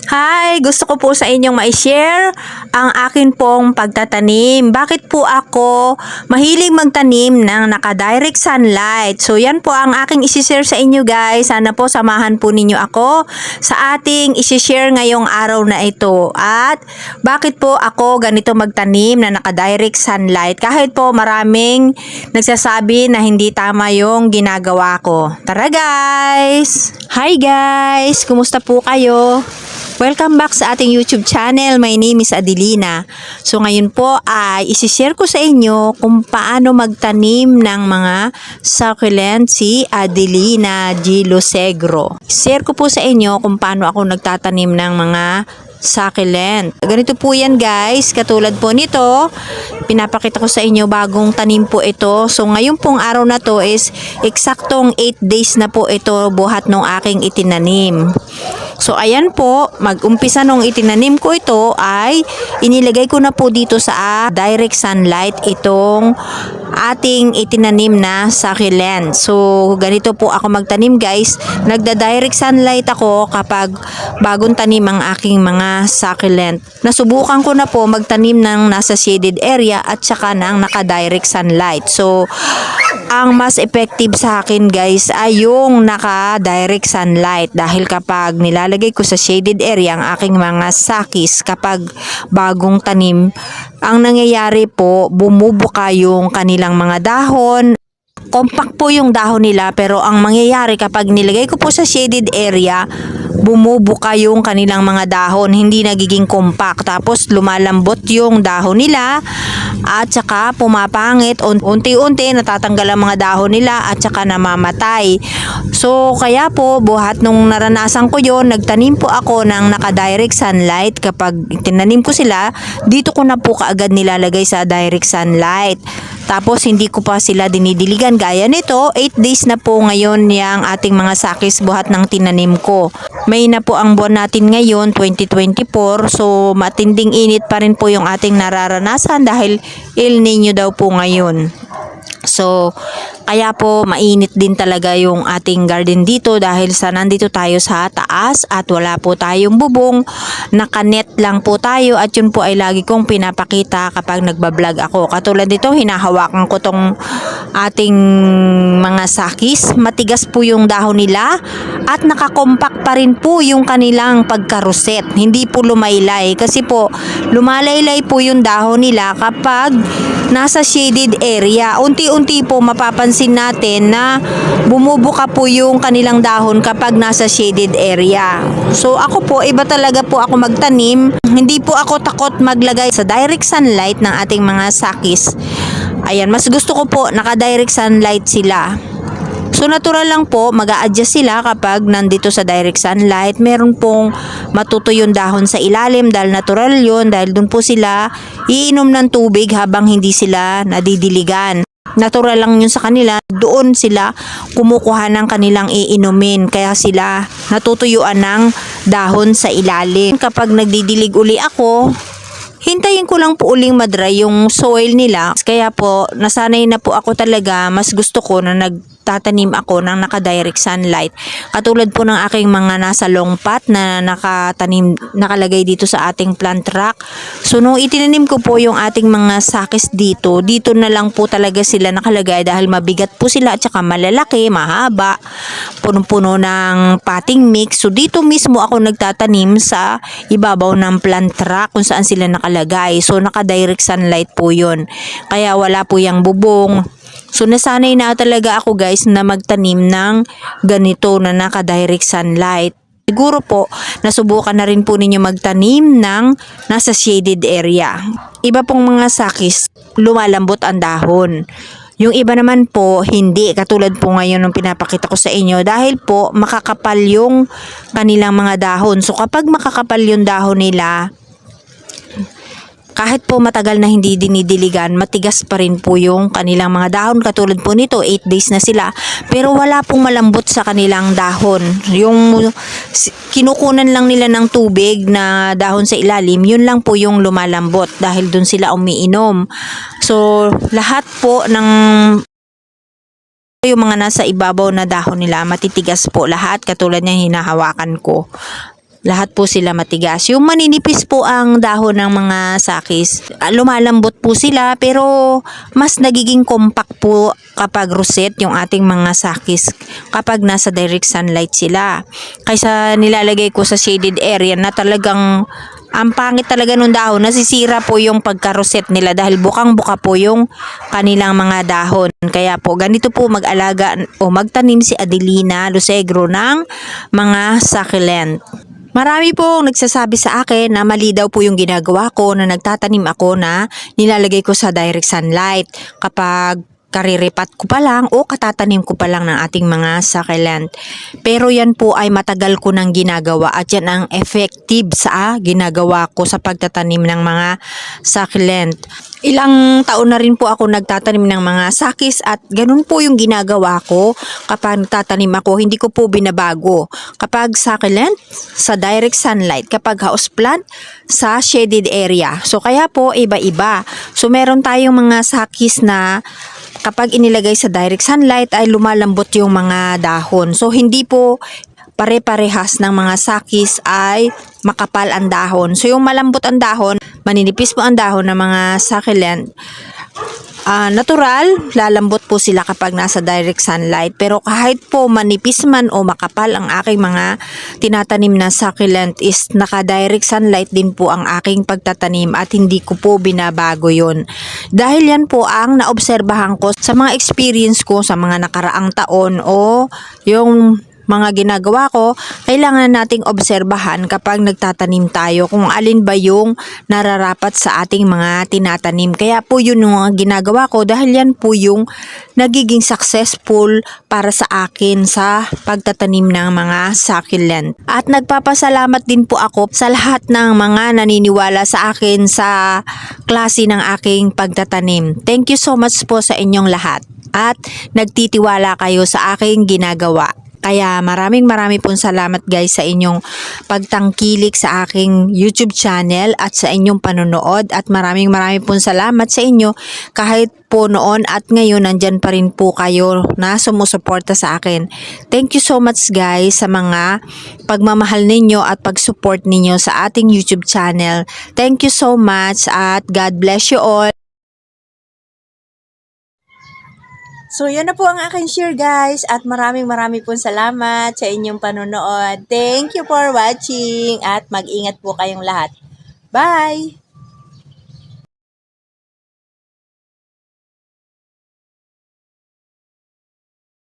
Hi! Gusto ko po sa inyong ma-share ang akin pong pagtatanim. Bakit po ako mahilig magtanim ng naka-direct sunlight? So yan po ang aking isi-share sa inyo guys. Sana po samahan po ninyo ako sa ating isi-share ngayong araw na ito. At bakit po ako ganito magtanim na naka-direct sunlight? Kahit po maraming nagsasabi na hindi tama yung ginagawa ko. Tara guys! Hi guys! Kumusta po kayo? Welcome back sa ating YouTube channel. My name is Adelina. So ngayon po ay isi-share ko sa inyo kung paano magtanim ng mga succulent si Adelina G. Losegro. Share ko po sa inyo kung paano ako nagtatanim ng mga succulent. Ganito po yan guys, katulad po nito, pinapakita ko sa inyo bagong tanim po ito. So ngayon pong araw na to is eksaktong 8 days na po ito buhat nung aking itinanim. So ayan po, mag-umpisa nung itinanim ko ito ay inilagay ko na po dito sa direct sunlight itong ating itinanim na succulent. So ganito po ako magtanim guys. Nagda-direct sunlight ako kapag bagong tanim ang aking mga succulent. Nasubukan ko na po magtanim ng nasa shaded area at saka ng naka-direct sunlight. So ang mas effective sa akin guys ay yung naka-direct sunlight dahil kapag nilalagay ko sa shaded area ang aking mga sakis kapag bagong tanim, ang nangyayari po bumubuka yung kanilang mga dahon. Compact po yung dahon nila pero ang mangyayari kapag nilagay ko po sa shaded area, bumubuka yung kanilang mga dahon, hindi nagiging compact. Tapos lumalambot yung dahon nila at saka pumapangit, unti-unti natatanggal ang mga dahon nila at saka namamatay. So kaya po buhat nung naranasan ko yon, nagtanim po ako ng naka-direct sunlight. Kapag tinanim ko sila, dito ko na po kaagad nilalagay sa direct sunlight. Tapos hindi ko pa sila dinidiligan gaya nito. 8 days na po ngayon yung ating mga sakis buhat ng tinanim ko. May na po ang buwan natin ngayon, 2024. So matinding init pa rin po yung ating nararanasan dahil El Nino daw po ngayon. So, kaya po mainit din talaga yung ating garden dito dahil sa nandito tayo sa taas at wala po tayong bubong, nakanet lang po tayo at yun po ay lagi kong pinapakita kapag nagbablog ako. Katulad dito, hinahawakan ko tong ating mga sakis, matigas po yung dahon nila at nakakompak pa rin po yung kanilang pagkaruset, hindi po lumaylay kasi po lumalaylay po yung dahon nila kapag nasa shaded area. Unti-unti po mapapansin natin na bumubuka po yung kanilang dahon kapag nasa shaded area. So ako po, iba talaga po ako magtanim. Hindi po ako takot maglagay sa direct sunlight ng ating mga sakis. Ayan, mas gusto ko po naka-direct sunlight sila. So natural lang po, mag-a-adjust sila kapag nandito sa direct sunlight. Meron pong matutoy yung dahon sa ilalim dahil natural yun, dahil dun po sila iinom ng tubig habang hindi sila nadidiligan. Natural lang yun sa kanila, doon sila kumukuha ng kanilang iinumin, kaya sila natutuyuan ng dahon sa ilalim. Kapag nagdidilig uli ako, hintayin ko lang po uling madry yung soil nila. Kaya po, nasanay na po ako talaga. Mas gusto ko na nagtatanim ako ng naka-direct sunlight. Katulad po ng aking mga nasa long pot na nakalagay dito sa ating plant rack. So, nung itinanim ko po yung ating mga sakis dito, dito na lang po talaga sila nakalagay dahil mabigat po sila at saka malalaki, mahaba, punong-puno ng potting mix. So, dito mismo ako nagtatanim sa ibabaw ng plant rack kung saan sila nakalagay. So, naka-direct sunlight po yun. Kaya wala po yung bubong. So, nasanay na talaga ako guys na magtanim ng ganito na naka-direct sunlight. Siguro po, nasubukan na rin po ninyo magtanim ng nasa shaded area. Iba pong mga sakis, lumalambot ang dahon. Yung iba naman po, hindi. Katulad po ngayon ng pinapakita ko sa inyo dahil po makakapal yung kanilang mga dahon. So kapag makakapal yung dahon nila, kahit po matagal na hindi dinidiligan, matigas pa rin po yung kanilang mga dahon. Katulad po nito, 8 days na sila. Pero wala pong malambot sa kanilang dahon. Yung kinukunan lang nila ng tubig na dahon sa ilalim, yun lang po yung lumalambot dahil dun sila umiinom. So, lahat po ng yung mga nasa ibabaw na dahon nila, matitigas po lahat. Katulad niya hinahawakan ko. lahat po sila matigas. Yung maninipis po ang dahon ng mga sakis. Lumalambot po sila pero mas nagiging compact po kapag rosette yung ating mga sakis kapag nasa direct sunlight sila. Kaysa nilalagay ko sa shaded area na talagang ang pangit talaga nung dahon, nasisira po yung pagka-rosette nila dahil bukang-buka po yung kanilang mga dahon. Kaya po ganito po mag-alaga o magtanim si Adelina Lucegro ng mga succulent. Marami pong nagsasabi sa akin na mali daw po yung ginagawa ko na nagtatanim ako na nilalagay ko sa direct sunlight kapag kariripat ko pa lang o katatanim ko pa lang ng ating mga succulent. Pero yan po ay matagal ko nang ginagawa at yan ang effective sa ginagawa ko sa pagtatanim ng mga succulent. Ilang taon na rin po ako nagtatanim ng mga sakis at ganun po yung ginagawa ko kapag nagtatanim ako, hindi ko po binabago. Kapag succulent, sa direct sunlight. Kapag houseplant, sa shaded area. So kaya po iba-iba. So meron tayong mga sakis na kapag inilagay sa direct sunlight ay lumalambot yung mga dahon. So hindi po pare-parehas ng mga sakis ay makapal ang dahon. So yung malambot ang dahon, maninipis po ang dahon ng mga succulent. Natural, lalambot po sila kapag nasa direct sunlight. Pero kahit po manipis man o makapal ang aking mga tinatanim na succulent is naka-direct sunlight din po ang aking pagtatanim at hindi ko po binabago yun. Dahil yan po ang naobserbahan ko sa mga experience ko sa mga nakaraang taon o yung mga ginagawa ko, kailangan nating obserbahan kapag nagtatanim tayo kung alin ba yung nararapat sa ating mga tinatanim. Kaya po yun yung mga ginagawa ko dahil yan po yung nagiging successful para sa akin sa pagtatanim ng mga succulent. At nagpapasalamat din po ako sa lahat ng mga naniniwala sa akin sa klase ng aking pagtatanim. Thank you so much po sa inyong lahat at nagtitiwala kayo sa aking ginagawa. Kaya marami pong salamat guys sa inyong pagtangkilik sa aking YouTube channel at sa inyong panonood at marami pong salamat sa inyo kahit po noon at ngayon nandyan pa rin po kayo na sumusuporta sa akin. Thank you so much guys sa mga pagmamahal ninyo at pag-support ninyo sa ating YouTube channel. Thank you so much at God bless you all. So, yan na po ang aking share guys at marami pong salamat sa inyong panonood. Thank you for watching at mag-ingat po kayong lahat. Bye!